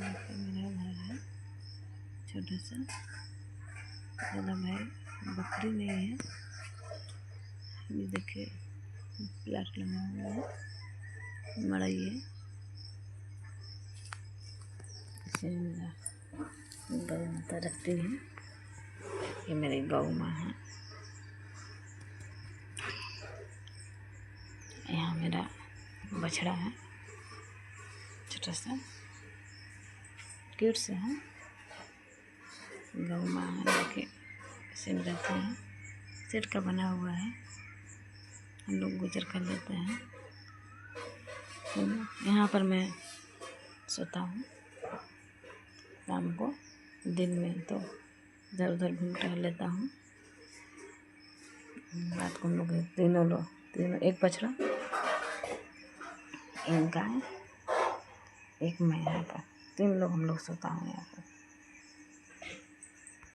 यहाँ पे मेरा घर है छोटा सा, ज़्यादा भाई बकरी नहीं है। ये देखिए प्लाट लगा हुआ है, मड़ई है। इसे मेरा गौ माता रखती है। ये मेरी गौ माँ है। यहाँ मेरा बछड़ा है छोटा सा, क्यूट से है। गौ माँ है, देखिए इसे में रहते हैं। सेट का बना हुआ है, हम लोग गुजर कर लेते हैं। यहाँ पर मैं सोता हूँ शाम को, दिन में तो इधर उधर घूम टहल लेता हूँ। रात को हम लोग तीनों, एक बछड़ा, एक गाय, एक मैं, यहाँ पर 3 लोग हम लोग सोता हूँ यहाँ पर।